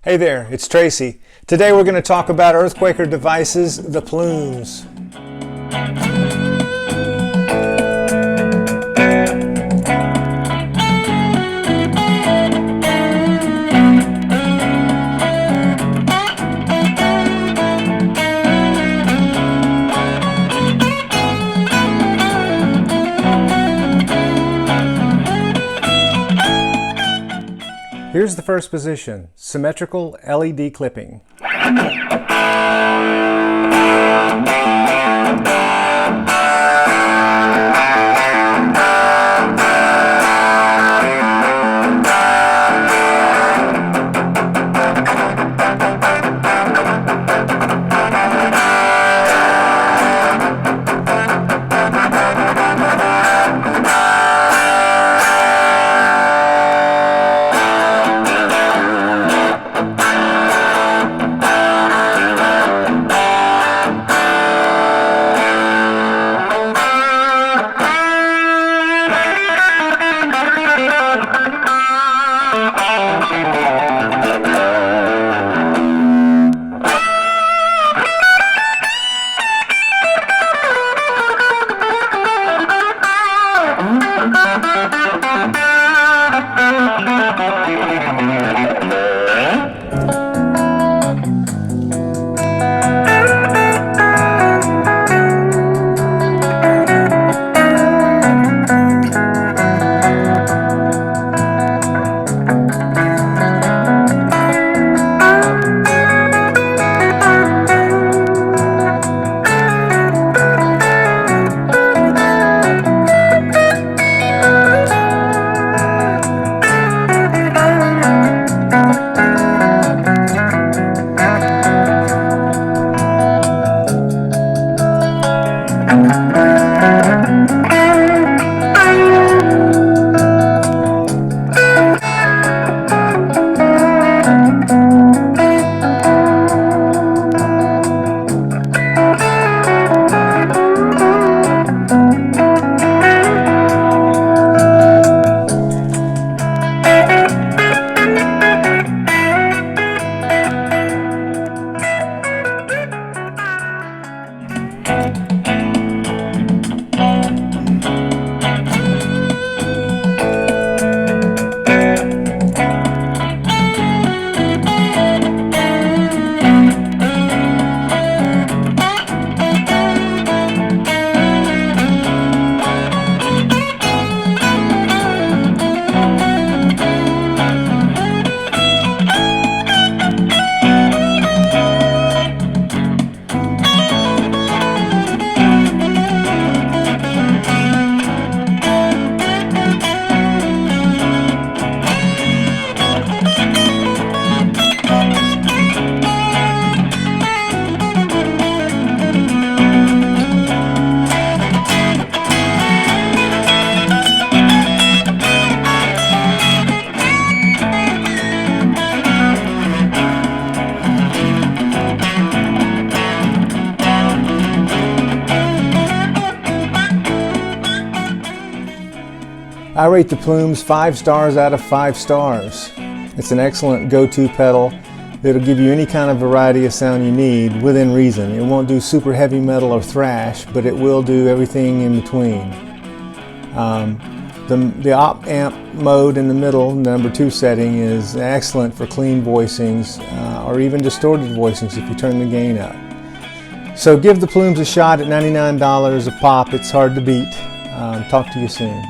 Hey there, it's Tracy. Today we're going to talk about earthquaker devices, the Plumes. Here's the first position, symmetrical LED clipping. I rate the Plumes 5 stars out of 5 stars. It's an excellent go-to pedal. It'll give you any kind of variety of sound you need within reason. It won't do super heavy metal or thrash, but it will do everything in between. The op amp mode in the middle, number 2 setting, is excellent for clean voicings or even distorted voicings if you turn the gain up. So give the Plumes a shot at $99 a pop. It's hard to beat. Talk to you soon.